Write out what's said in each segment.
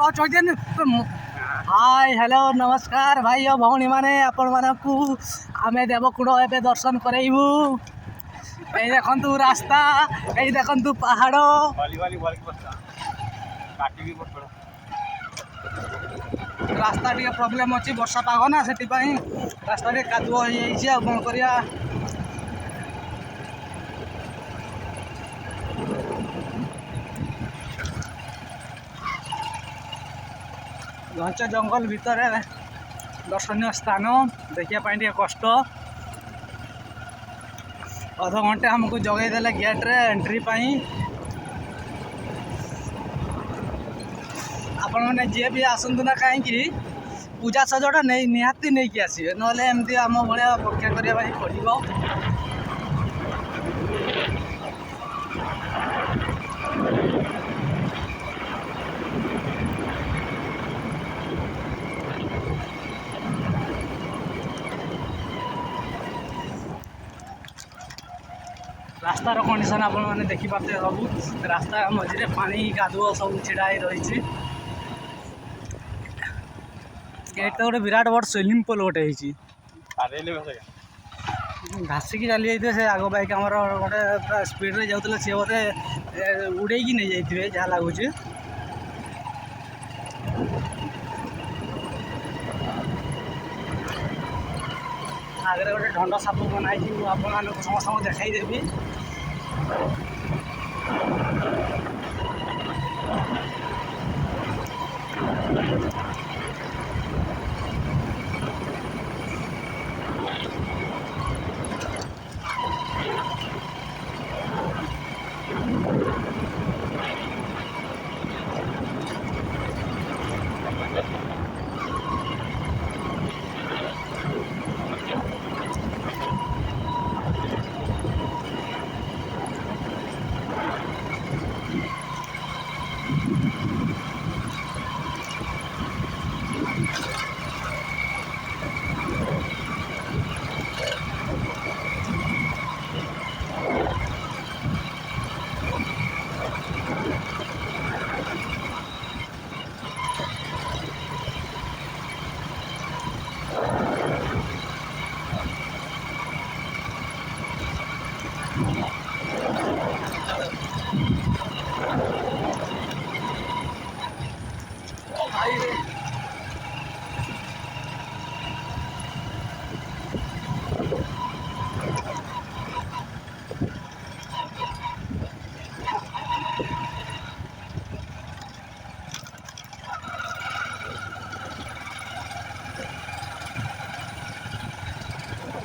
Hi hello नमस्कार भाई और भौणी माने आपण मानकू आमे देवकुंड एबे दर्शन करेइबू। ए देखंतु रास्ता ए देखंतु पहाड़ रास्ता टे प्रॉब्लम अच्छी वर्षा पाग ना से रास्ता टे कादुआ हो जाइए आ कौन करिया। घंच जंगल भितर दर्शनीय स्थान देखापी कष्ट अध घंटे हमको जगेदेले गेट्रे एंट्री आपण मैंने जी भी आसतु ना कहीं पूजा सजटा नहीं निहाती नहीं कि आसवे ना एमती आम भाया अपेक्षा करने पड़ो। रास्तार कंडीशन आपण मैंने देखिपारे सब रास्ता मझे पानी कादुओ सब छिड़ा रही। तो गोटे विराट बड़ स्विमिंग पूल गोटे घासिकी चली जाइए से आग बैक आमर गोटे स्पीड रे जाऊला सी बोधे उड़े नहीं जाइए जहाँ लगुच। आगे गोटे ढंड साप बनाई आप समस्त देखी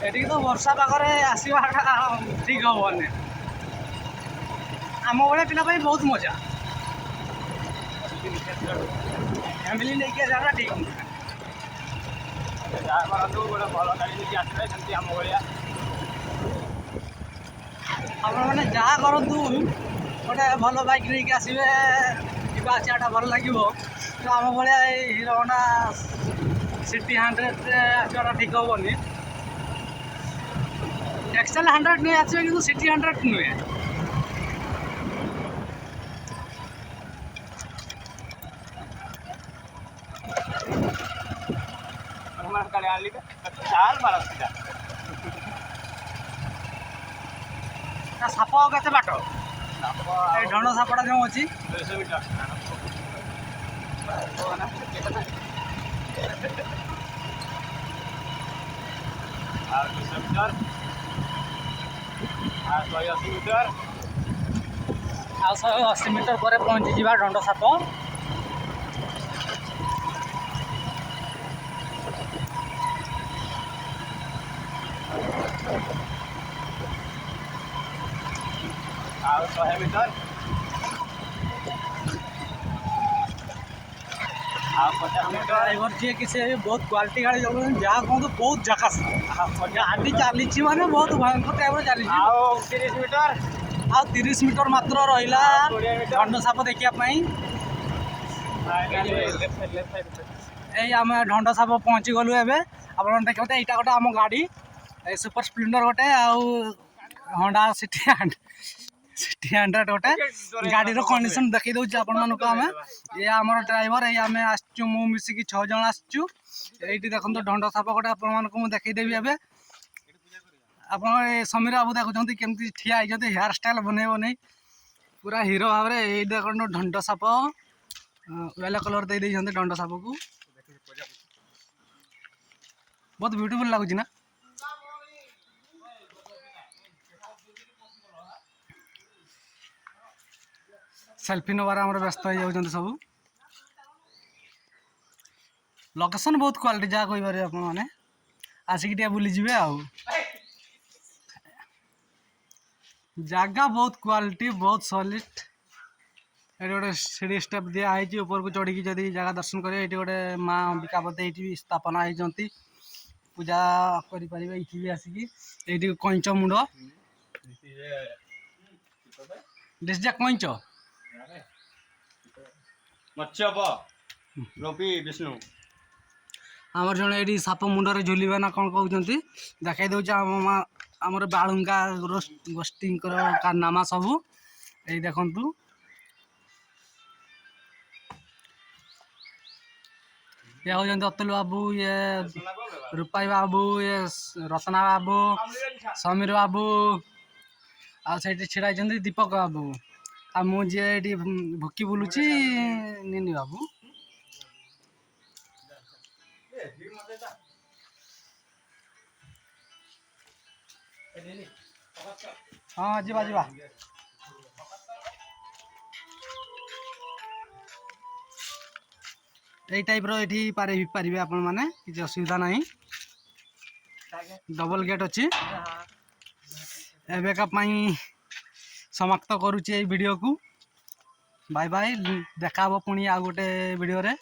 एटी तो वर्षा पाखे आसवाटा ठीक हेनी आम भाया पिला बहुत मजा फैमिली नहीं आसा ठीक मैंने जहाँ करूँ गोटे भल बैक नहीं आसवे जावाटा भल लगे तो आम भाया हीरो होंडा सिटी 100 आसवाटा ठीक हेनी। एक्सेल 100 नहीं आसवे कि सिटी 100 नुहे साप के बाट ढंड सापटा जो अच्छी 200 मीटर आ 180 मीटर आ 180 मीटर पर पहुँची जा ढंड साप। आ 100 मीटर ड्राइवर जी कि से बहुत क्वालिटी गाड़ी चलाते जहाँ कहूँ बहुत जकास गाड़ी चली माने बहुत भयंकर टाइप चली 30 मीटर आ 30 मीटर मात्र रहा ढंड साप देखापी। आम ढंड साप पहुँची गलु एवं आप देखते यहाँ गोटे आम गाड़ी सुपर स्प्लेंडर गोटे आउ होंडा सिटी स्टैंडर्ड गोटे गाड़ी कंडीशन देखी दौर आपण मानक आम ये आम ड्राइवर ये आम आसचु मु मिसिकी 6 जन आसचु ये देखो ढंड साप गोटे आपण मानक देखईदेवी ए आप समीर बाबू देखुं केमती ठिया होती हेयर स्टाइल बनइब नहीं पूरा हीरो भाव में ये देख ढंड साप येलो कलर दे ढंड साप को बहुत ब्यूटीफुल लगुच ना सेल्फी नबार आम व्यस्त हो जाती सब लोकेशन बहुत क्वालिटी जहाँ कहीपर आपने आसिक बुलीजे जगह बहुत क्वालिटी बहुत सॉलिड ये गोटे सीढ़ी स्टेप दिखाई ऊपर को चढ़ी जब जगह दर्शन करेंगे ये गोटे माँ अंबिकापति ये स्थापना होती पूजा करें ये आसिक ये कईच मुंड डिस्जा कईच विष्णु आमर जन ये साप मुंडे झुलवा ना कौन कहते देखई दे आमर बालुंगा गोष्ठी कारनामा सबू ये देखु ये हूँ अतुल बाबू ये रूपाई बाबू ये रचना बाबू समीर बाबू आठ छिड़ा दीपक बाबू आ मुझे भुकी बुलूची निनी बाबू हाँ जीवा जीवा यही टाइप री पारे आपण मैंने किसी असुविधा नहीं डबल गेट अच्छी एवेका समाप्त करुच्ची वीडियो को बाय बाय देखा पुणी आ गोटे वीडियो रे।